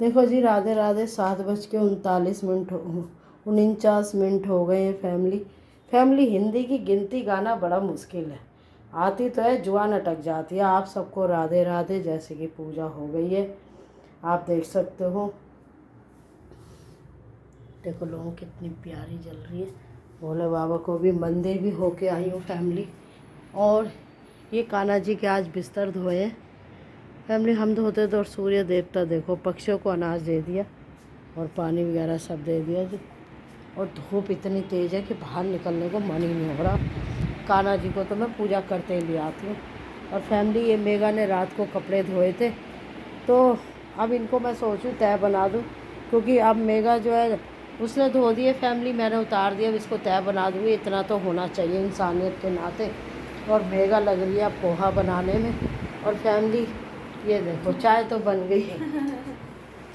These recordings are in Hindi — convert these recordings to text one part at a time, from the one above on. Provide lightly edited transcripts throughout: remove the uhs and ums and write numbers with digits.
देखो जी, राधे राधे। 7:39 हो गए हैं। फैमिली हिंदी की गिनती गाना बड़ा मुश्किल है। आती तो है, जुबान अटक जाती है। आप सबको राधे राधे। जैसे कि पूजा हो गई है, आप देख सकते हो। देखो लोगों कितनी प्यारी जल रही है। भोले बाबा को भी मंदिर भी होके आई हूँ फैमिली। और ये कान्हा जी के आज बिस्तर धोए हैं फैमिली। हम धोते तो। और सूर्य देवता देखो, पक्षियों को अनाज दे दिया और पानी वगैरह सब दे दिया जी। और धूप इतनी तेज़ है कि बाहर निकलने को मन ही नहीं हो रहा। कान्हा जी को तो मैं पूजा करते ही ले आती हूँ। और फैमिली, ये मेघा ने रात को कपड़े धोए थे, तो अब इनको मैं सोचूं तय बना दूं, क्योंकि अब मेघा जो है उसने धो दिए फैमिली, मैंने उतार दिया। अब इसको तय बना दूँगी, इतना तो होना चाहिए इंसानियत के नाते। और मेघा लग रही है पोहा बनाने में। और फैमिली ये देखो, चाय तो बन गई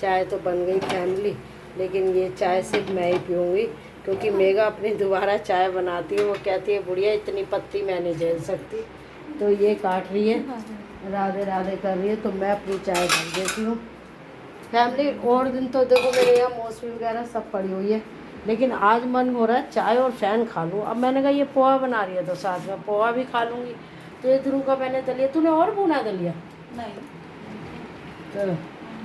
चाय तो बन गई फैमिली। लेकिन ये चाय सिर्फ मैं ही पीऊँगी, क्योंकि मेघा अपनी दोबारा चाय बनाती है। वो कहती है बुढ़िया इतनी पत्ती मैं नहीं झेल सकती, तो ये काट रही है, राधे राधे कर रही है, तो मैं अपनी चाय बन देती हूँ फैमिली। और दिन तो देखो मेरे यहाँ मौसमी वगैरह सब पड़ी हुई है, लेकिन आज मन हो रहा है चाय और फैन खा लूँ। अब मैंने कहा ये पोहा बना रही है तो साथ में पोहा भी खा लूँगी। तो ये ध्रुव का मैंने दलिया, तूने और भुना दलिया नहीं, तो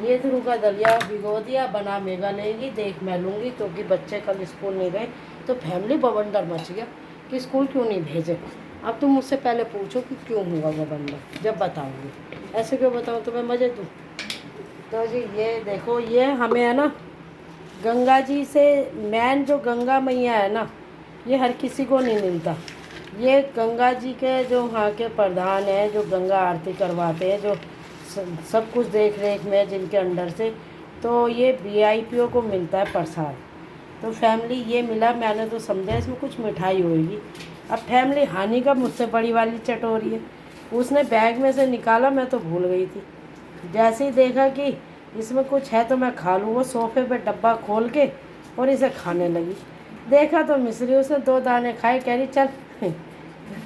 ये ध्रुव का दलिया भिगो दिया, बना मेघा लेगी, देख मैं लूँगी, क्योंकि बच्चे कल स्कूल नहीं गए। तो फैमिली बवंडर मच गया कि स्कूल क्यों नहीं भेजे। अब तुम मुझसे पहले पूछो कि क्यों हुआ बवंडर, जब बताऊँगी। ऐसे क्यों बताऊँ तुम्हें, मज़े दूँ। तो जी ये देखो, ये हमें है ना गंगा जी से मैन, जो गंगा मैया है ना, ये हर किसी को नहीं मिलता। ये गंगा जी के जो वहाँ के प्रधान हैं, जो गंगा आरती करवाते हैं, जो सब कुछ देख रेख में जिनके अंडर से, तो ये वीआईपीओ को मिलता है प्रसाद। तो फैमिली ये मिला, मैंने तो समझा इसमें कुछ मिठाई होगी। अब फैमिली हानि का मुझसे बड़ी वाली चटोरी है, उसने बैग में से निकाला, मैं तो भूल गई थी। जैसे ही देखा कि इसमें कुछ है तो मैं खा लूँ, वो सोफे पे डब्बा खोल के और इसे खाने लगी। देखा तो मिश्री, उसने 2 दाने खाए, कह रही चल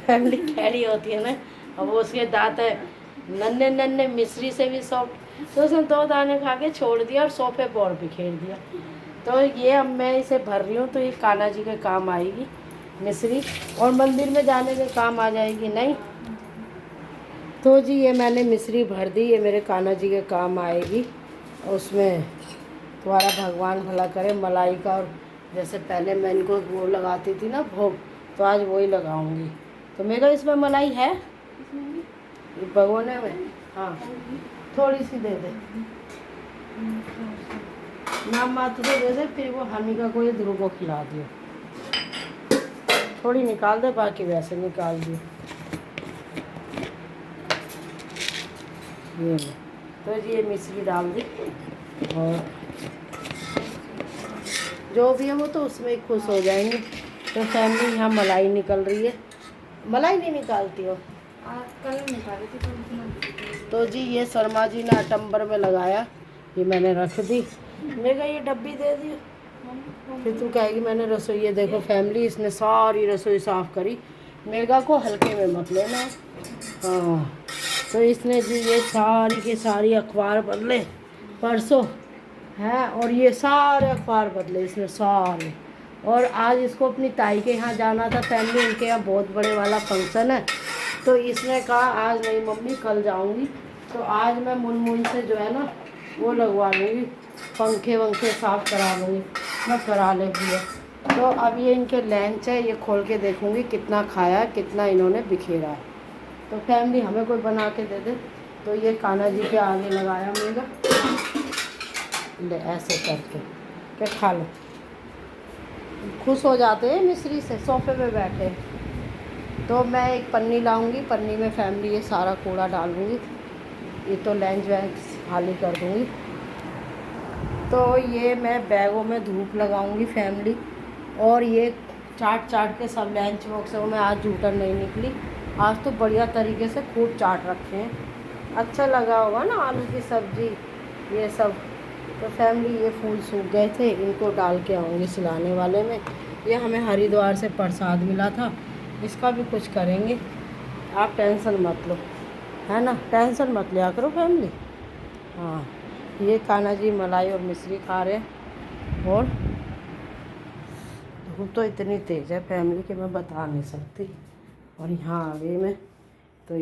फैमिली कह रही होती है ना, अब वो उसके दांत है नन्हे नन्हे, मिश्री से भी सॉफ्ट, तो उसने 2 दाने खा के छोड़ दिया और सोफे पर और बिखेर दिया। तो ये अब मैं इसे भर रही हूँ, तो ये कान्हा जी के काम आएगी मिश्री, और मंदिर में जाने के काम आ जाएगी नहीं। तो जी ये मैंने मिश्री भर दी, ये मेरे कान्हा जी के काम आएगी। उसमें तुम्हारा भगवान भला करे मलाई का, और जैसे पहले मैं इनको वो लगाती थी ना भोग, तो आज वही लगाऊंगी। तो मेरा इसमें मलाई है भगोने में, हाँ थोड़ी सी दे दे, नाम मात्र दे दे, फिर वो हानिका को ये ध्रुव को खिला दियो। थोड़ी निकाल दे, बाकी वैसे निकाल दियो। ये तो जी ये मिश्री डाल दी, और जो भी है वो तो उसमें ही खुश हो जाएंगे। तो फैमिली यहाँ मलाई निकल रही है, मलाई नहीं निकालती हो, कल निकाली थी। तो जी ये शर्मा जी ने अटम्बर में लगाया, ये मैंने रख दी। मेरा ये डब्बी दे दी, फिर तू कहेगी मैंने रसोई। ये देखो फैमिली, इसने सारी रसोई साफ़ करी। मेगा को हल्के में मत लेना, हाँ। तो इसने जी ये सारी के सारी अखबार बदले परसों हैं, और ये सारे अखबार बदले इसने सारे। और आज इसको अपनी ताई के यहाँ जाना था फैमिली, इनके यहाँ बहुत बड़े वाला फंक्शन है। तो इसने कहा आज नहीं मम्मी कल जाऊँगी। तो आज मैं मुनमुन से जो है ना वो लगवा लूँगी, पंखे वंखे साफ़ करा लूँगी, मैं करा लेगी है। तो अब ये इनके लंच है, ये खोल के देखूँगी कितना खाया, कितना इन्होंने बिखेरा है। तो फैमिली हमें कोई बना के दे दे। तो ये कान्हा जी के आगे लगाया मेगा, ले ऐसे करके क्या खा लो, खुश हो जाते हैं मिश्री से, सोफे पे बैठे। तो मैं एक पन्नी लाऊंगी, पन्नी में फैमिली ये सारा कूड़ा डालूंगी, ये तो लंच वैंच खाली कर दूंगी। तो ये मैं बैगों में धूप लगाऊंगी फैमिली, और ये चाट के सब लंच बॉक्स है। मैं आज जूटर नहीं निकली, आज तो बढ़िया तरीके से खूब चाट रखे हैं। अच्छा लगा होगा ना आलू की सब्ज़ी ये सब। तो फैमिली ये फूल सूख गए थे, इनको डाल के आऊँगी सिलाने वाले में। ये हमें हरिद्वार से प्रसाद मिला था, इसका भी कुछ करेंगे, आप टेंशन मत लो, है ना, टेंशन मत लिया करो फैमिली। हाँ ये कान्हा जी मलाई और मिश्री खा रहे हैं। और धूप तो इतनी तेज़ है फैमिली कि मैं बता नहीं सकती। और यहाँ आ गई मैं, तो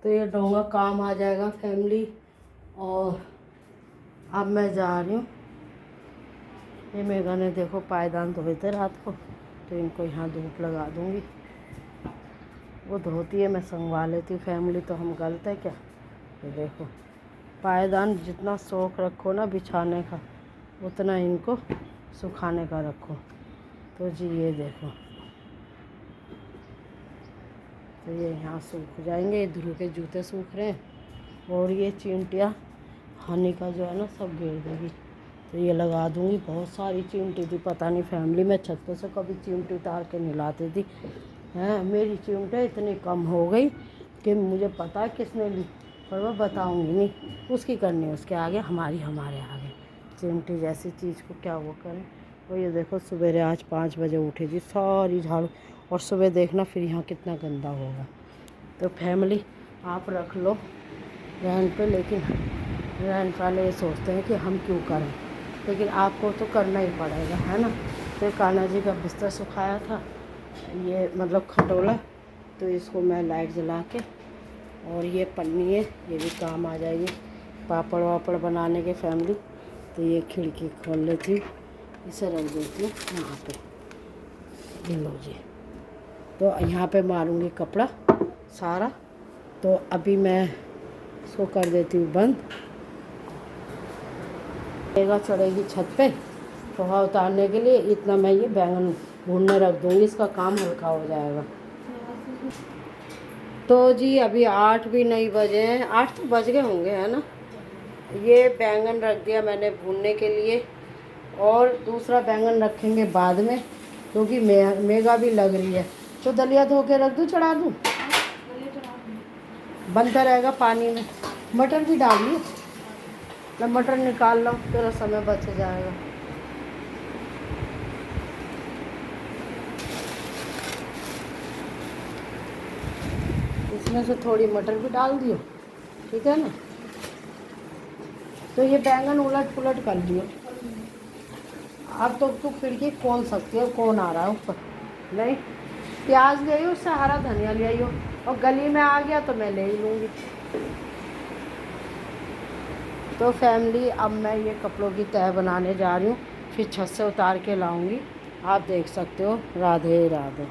ये डोंगा काम आ जाएगा फैमिली। और अब मैं जा रही हूँ। ये मेघा ने देखो पायदान धोए थे रात को, तो इनको यहाँ धूप लगा दूँगी। वो धोती है, मैं संगवा लेती हूँ फैमिली, तो हम गलत है क्या। ये देखो पायदान जितना शौक रखो ना बिछाने का, उतना इनको सुखाने का रखो। तो जी ये देखो, तो ये यहाँ सूख जाएंगे। ये ध्रुव के जूते सूख रहे हैं, और ये चिमटियाँ हनी का जो है ना सब गिर देगी, तो ये लगा दूँगी। बहुत सारी चिमटी थी, पता नहीं फैमिली में छत पे से कभी चिमटी उतार के नहीं लाती थी। हैं मेरी चिमटे इतनी कम हो गई कि मुझे पता है किसने ली, पर मैं बताऊँगी नहीं। उसकी करनी है उसके आगे, हमारे आगे। चिमटी जैसी चीज़ को क्या वो करें। और ये देखो सवेरे आज 5 बजे उठी थी, सारी झाड़ू। और सुबह देखना फिर यहाँ कितना गंदा होगा। तो फैमिली आप रख लो रेंट पे, लेकिन रेंट वाले ये सोचते हैं कि हम क्यों करें, लेकिन आपको तो करना ही पड़ेगा, है ना। तो कान्हा जी का बिस्तर सुखाया था, ये मतलब खटोला, तो इसको मैं लाइट जला के, और ये पन्नी है ये भी काम आ जाएगी पापड़ वापड़ बनाने के फैमिली। तो ये खिड़की खोल लेती हूँ, इसे रख देती हूँ यहाँ पे। लो जी, तो यहाँ पे मारूंगी कपड़ा सारा। तो अभी मैं इसको कर देती हूँ बंद। मेघा चढ़ेगी छत पे पोहा उतारने के लिए, इतना मैं ये बैंगन भूनने रख दूँगी, इसका काम हल्का हो जाएगा। तो जी अभी 8 भी नहीं बजे हैं, 8 तो बज गए होंगे, है ना। ये बैंगन रख दिया मैंने भूनने के लिए, और दूसरा बैंगन रखेंगे बाद में, क्योंकि मेघा भी लग रही है। तो दलिया धो के रख दूँ, चढ़ा दूँ, बनता रहेगा पानी में। मटर भी डालिए, मैं मटर निकाल लूँ, तेरा समय बच जाएगा। इसमें से थोड़ी मटर भी डाल दियो, ठीक है ना। तो ये बैंगन उलट पुलट कर लियो। अब तो तू खिड़की खोल सकती है, कौन आ रहा है ऊपर। नहीं, प्याज ले आई, उससे हरा धनिया ले आई हो, और गली में आ गया तो मैं ले ही लूँगी। तो फैमिली अब मैं ये कपड़ों की तह बनाने जा रही हूँ, फिर छत से उतार के लाऊंगी। आप देख सकते हो। राधे राधे।